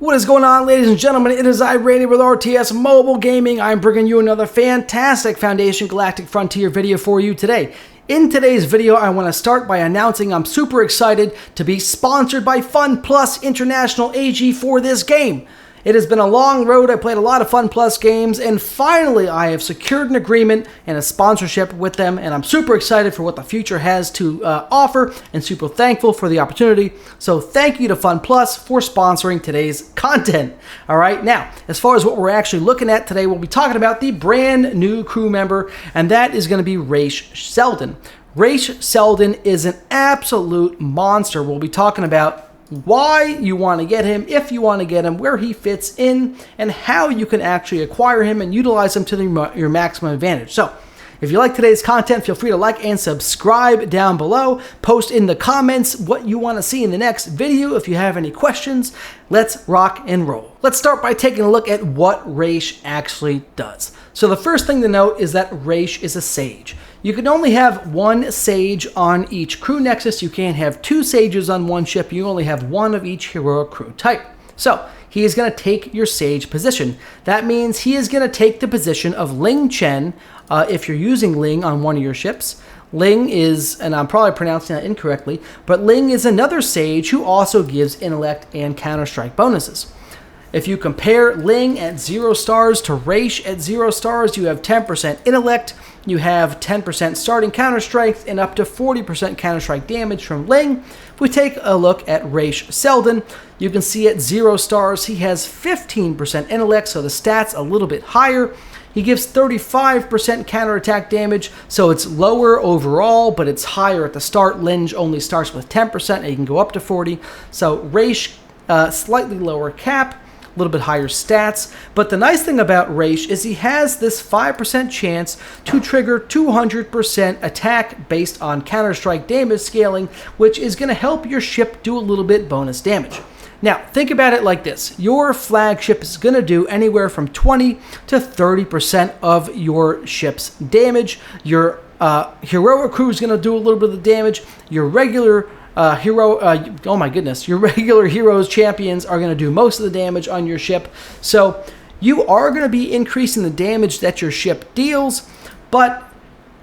What is going on, ladies and gentlemen? It is I, Randy, with RTS Mobile Gaming. I'm bringing you another fantastic Foundation Galactic Frontier video for you today. In today's video, I want to start by announcing I'm super excited to be sponsored by Fun Plus International AG for this game. It has been a long road. I played a lot of Fun Plus games, and finally I have secured an agreement and a sponsorship with them, and I'm super excited for what the future has to offer and super thankful for the opportunity. So thank you to Fun Plus for sponsoring today's content. All right, now, as far as what we're actually looking at today, we'll be talking about the brand new crew member, and that is going to be Raych Seldon. Raych Seldon is an absolute monster. We'll be talking about why you want to get him, if you want to get him, where he fits in, and how you can actually acquire him and utilize him to your maximum advantage. So, if you like today's content, feel free to like and subscribe down below. Post in the comments what you want to see in the next video. If you have any questions, let's rock and roll. Let's start by taking a look at what Raych actually does. So the first thing to note is that Raych is a sage. You can only have one sage on each crew nexus. You can't have two sages on one ship. You only have one of each heroic crew type. So he is going to take your sage position. That means he is going to take the position of Ling Chen if you're using Ling on one of your ships. Ling is, and I'm probably pronouncing that incorrectly, but Ling is another sage who also gives intellect and counter-strike bonuses. If you compare Ling at 0 stars to Raych at 0 stars, you have 10% intellect, you have 10% starting counter-strike, and up to 40% counter-strike damage from Ling. If we take a look at Raych Seldon, you can see at 0 stars he has 15% intellect, so the stats a little bit higher. He gives 35% counterattack damage, so it's lower overall, but it's higher at the start. Ling only starts with 10%, and he can go up to 40. So Raych, slightly lower cap, a little bit higher stats, but the nice thing about Raych is he has this 5% chance to trigger 200% attack based on counter-strike damage scaling, which is going to help your ship do a little bit bonus damage. Now, think about it like this. Your flagship is going to do anywhere from 20 to 30% of your ship's damage. Your heroic crew is going to do a little bit of the damage. Your regular your regular heroes champions are going to do most of the damage on your ship. So you are going to be increasing the damage that your ship deals, but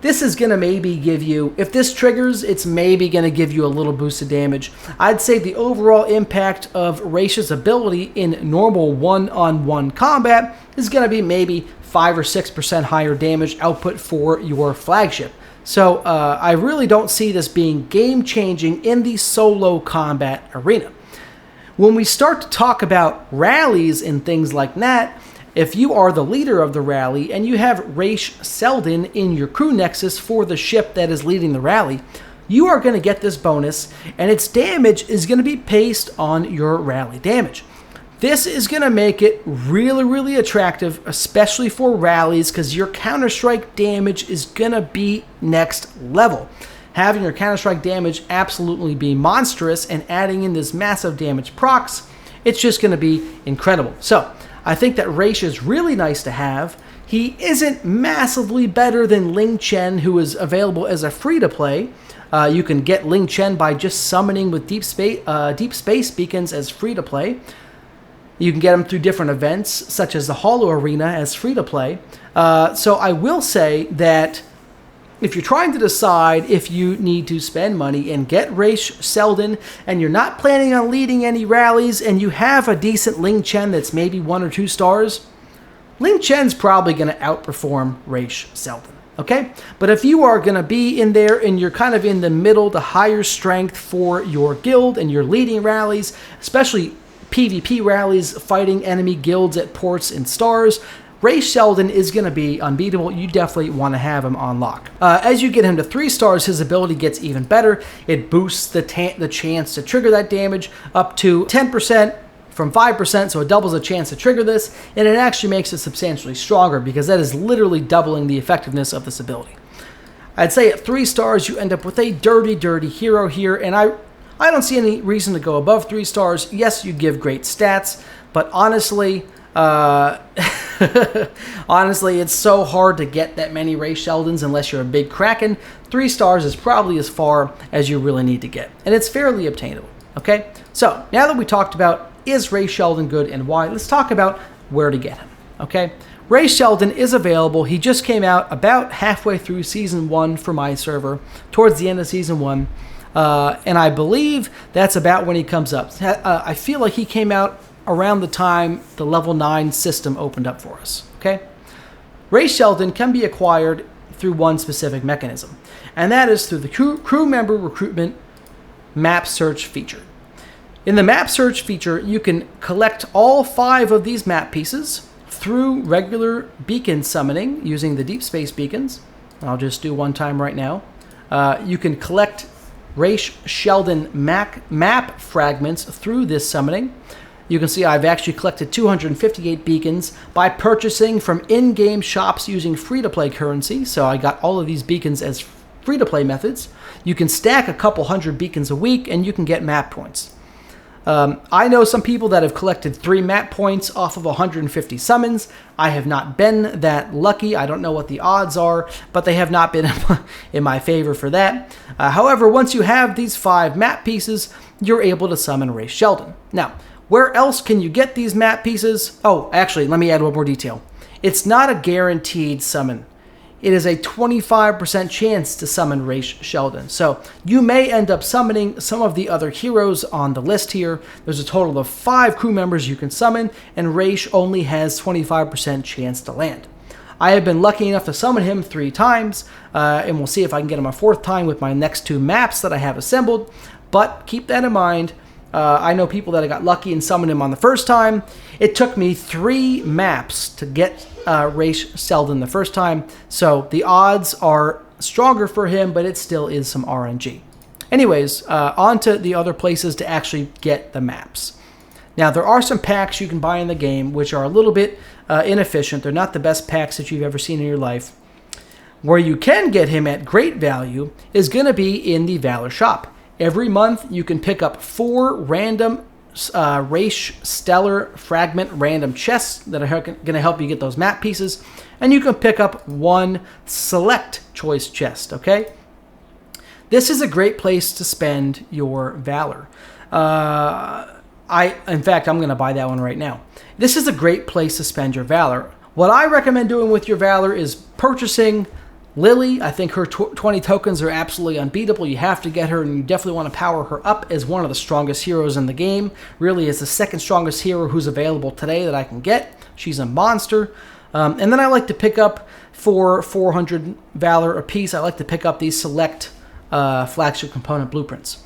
this is going to maybe give you, if this triggers, it's maybe going to give you a little boost of damage. I'd say the overall impact of Raych's ability in normal one-on-one combat is going to be maybe 5 or 6% higher damage output for your flagship. So I really don't see this being game-changing in the solo combat arena. When we start to talk about rallies and things like that, if you are the leader of the rally and you have Raych Seldon in your crew nexus for the ship that is leading the rally, you are going to get this bonus, and its damage is going to be based on your rally damage. This is going to make it really, really attractive, especially for rallies, because your counter-strike damage is going to be next level. Having your counter-strike damage absolutely be monstrous and adding in this massive damage procs, it's just going to be incredible. So I think that Raych is really nice to have. He isn't massively better than Ling Chen, who is available as a free-to-play. You can get Ling Chen by just summoning with deep space beacons as free-to-play. You can get them through different events, such as the Hollow Arena as free-to-play. So I will say that if you're trying to decide if you need to spend money and get Raych Seldon, and you're not planning on leading any rallies, and you have a decent Ling Chen that's maybe 1 or 2 stars, Ling Chen's probably going to outperform Raych Seldon. Okay? But if you are going to be in there and you're kind of in the middle to higher strength for your guild and you're leading rallies, especially PvP rallies, fighting enemy guilds at ports and stars, Raych Seldon is going to be unbeatable. You definitely want to have him on lock. As you get him to 3 stars, his ability gets even better. It boosts the chance to trigger that damage up to 10% from 5%, so it doubles the chance to trigger this, and it actually makes it substantially stronger because that is literally doubling the effectiveness of this ability. I'd say at 3 stars, you end up with a dirty, dirty hero here, and I don't see any reason to go above 3 stars. Yes, you give great stats, but honestly, honestly, it's so hard to get that many Raych Seldons unless you're a big Kraken. 3 stars is probably as far as you really need to get, and it's fairly obtainable. Okay, so now that we talked about is Raych Seldon good and why? Let's talk about where to get him, okay? Raych Seldon is available. He just came out about halfway through Season 1 for my server, towards the end of Season 1. And I believe that's about when he comes up. I feel like he came out around the time the level 9 system opened up for us, okay? Raych Seldon can be acquired through one specific mechanism, and that is through the crew member recruitment map search feature. In the map search feature, you can collect all 5 of these map pieces through regular beacon summoning using the deep space beacons. I'll just do one time right now. You can collect Raych Seldon map fragments through this summoning. You can see I've actually collected 258 beacons by purchasing from in-game shops using free-to-play currency. So I got all of these beacons as free-to-play methods. You can stack a couple hundred beacons a week and you can get map points. I know some people that have collected 3 map points off of 150 summons. I have not been that lucky. I don't know what the odds are, but they have not been in my favor for that. However, once you have these 5 map pieces, you're able to summon Raych Seldon. Now, where else can you get these map pieces? Oh, actually, let me add one more detail. It's not a guaranteed summon. It is a 25% chance to summon Raych Seldon. So you may end up summoning some of the other heroes on the list here. There's a total of 5 crew members you can summon, and Raych only has 25% chance to land. I have been lucky enough to summon him 3 times, and we'll see if I can get him a 4th time with my next 2 maps that I have assembled. But keep that in mind. I know people that I got lucky and summoned him on the first time. It took me 3 maps to get Raych Seldon the first time, so the odds are stronger for him, but it still is some RNG. Anyways, on to the other places to actually get the maps. Now, there are some packs you can buy in the game which are a little bit inefficient. They're not the best packs that you've ever seen in your life. Where you can get him at great value is going to be in the Valor shop. Every month, you can pick up 4 random Raych Stellar Fragment random chests that are going to help you get those map pieces, and you can pick up 1 Select Choice chest, okay? This is a great place to spend your Valor. In fact, I'm going to buy that one right now. This is a great place to spend your Valor. What I recommend doing with your Valor is purchasing Lily. I think her 20 tokens are absolutely unbeatable. You have to get her, and you definitely want to power her up as one of the strongest heroes in the game. Really is the 2nd strongest hero who's available today that I can get. She's a monster. And then I like to pick up, for 400 Valor apiece, I like to pick up these select flagship component blueprints.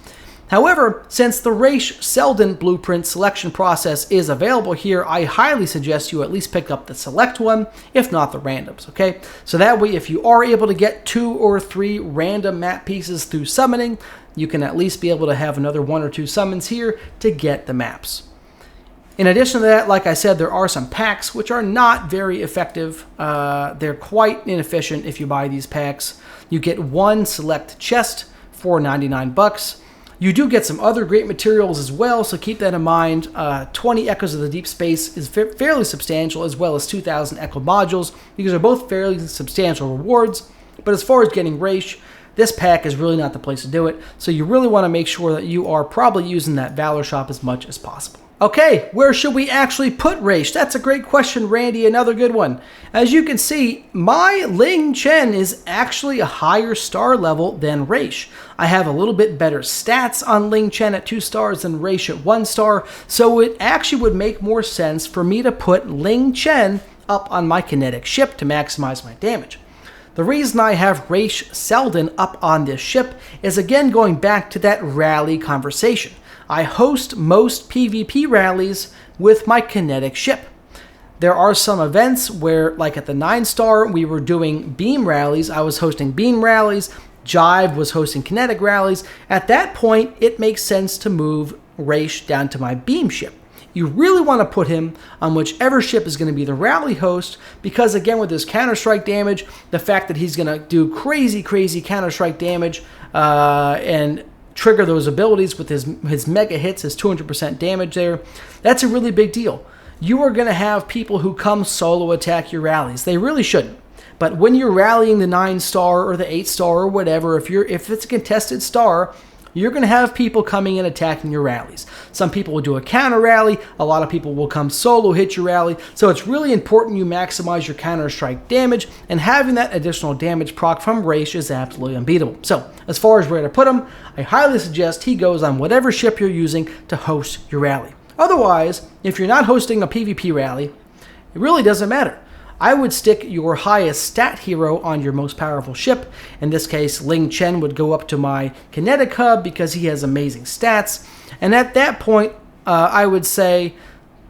However, since the Raych Seldon blueprint selection process is available here, I highly suggest you at least pick up the select one, if not the randoms, okay? So that way, if you are able to get 2 or 3 random map pieces through summoning, you can at least be able to have another 1 or 2 summons here to get the maps. In addition to that, like I said, there are some packs which are not very effective. They're quite inefficient if you buy these packs. You get 1 select chest for 99 bucks. You do get some other great materials as well, so keep that in mind. 20 Echoes of the Deep Space is fairly substantial, as well as 2,000 Echo modules. These are both fairly substantial rewards, but as far as getting Raych, this pack is really not the place to do it, so you really want to make sure that you are probably using that Valor shop as much as possible. Okay, where should we actually put Raych? That's a great question, Randy, another good one. As you can see, my Ling Chen is actually a higher star level than Raych. I have a little bit better stats on Ling Chen at 2 stars than Raych at 1 star, so it actually would make more sense for me to put Ling Chen up on my kinetic ship to maximize my damage. The reason I have Raych Seldon up on this ship is again going back to that rally conversation. I host most PvP rallies with my kinetic ship. There are some events where, like at the 9-star, we were doing beam rallies. I was hosting beam rallies. Jive was hosting kinetic rallies. At that point, it makes sense to move Raych down to my beam ship. You really want to put him on whichever ship is going to be the rally host, because again, with his counter-strike damage, the fact that he's going to do crazy counter-strike damage and trigger those abilities with his mega hits, his 200% damage there, that's a really big deal. You are going to have people who come solo attack your rallies. They really shouldn't. But when you're rallying the 9-star or the 8-star or whatever, if it's a contested star, you're going to have people coming in attacking your rallies. Some people will do a counter rally. A lot of people will come solo hit your rally. So it's really important you maximize your counter strike damage, and having that additional damage proc from Raych is absolutely unbeatable. So as far as where to put him, I highly suggest he goes on whatever ship you're using to host your rally. Otherwise, if you're not hosting a PvP rally, it really doesn't matter. I would stick your highest stat hero on your most powerful ship. In this case, Ling Chen would go up to my kinetic hub because he has amazing stats. And at that point, I would say,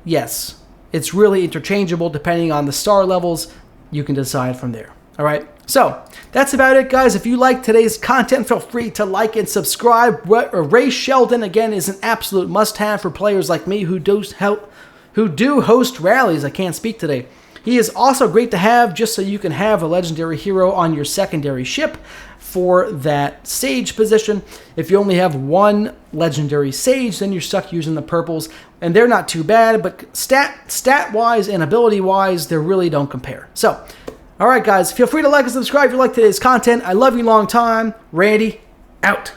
yes, it's really interchangeable depending on the star levels. You can decide from there. All right, so that's about it, guys. If you like today's content, feel free to like and subscribe. Raych Seldon, again, is an absolute must-have for players like me who do host rallies. I can't speak today. He is also great to have just so you can have a legendary hero on your secondary ship for that Sage position. If you only have one legendary Sage, then you're stuck using the purples, and they're not too bad, but stat-wise and ability-wise, they really don't compare. So, all right, guys, feel free to like and subscribe if you like today's content. I love you long time. Randy, out.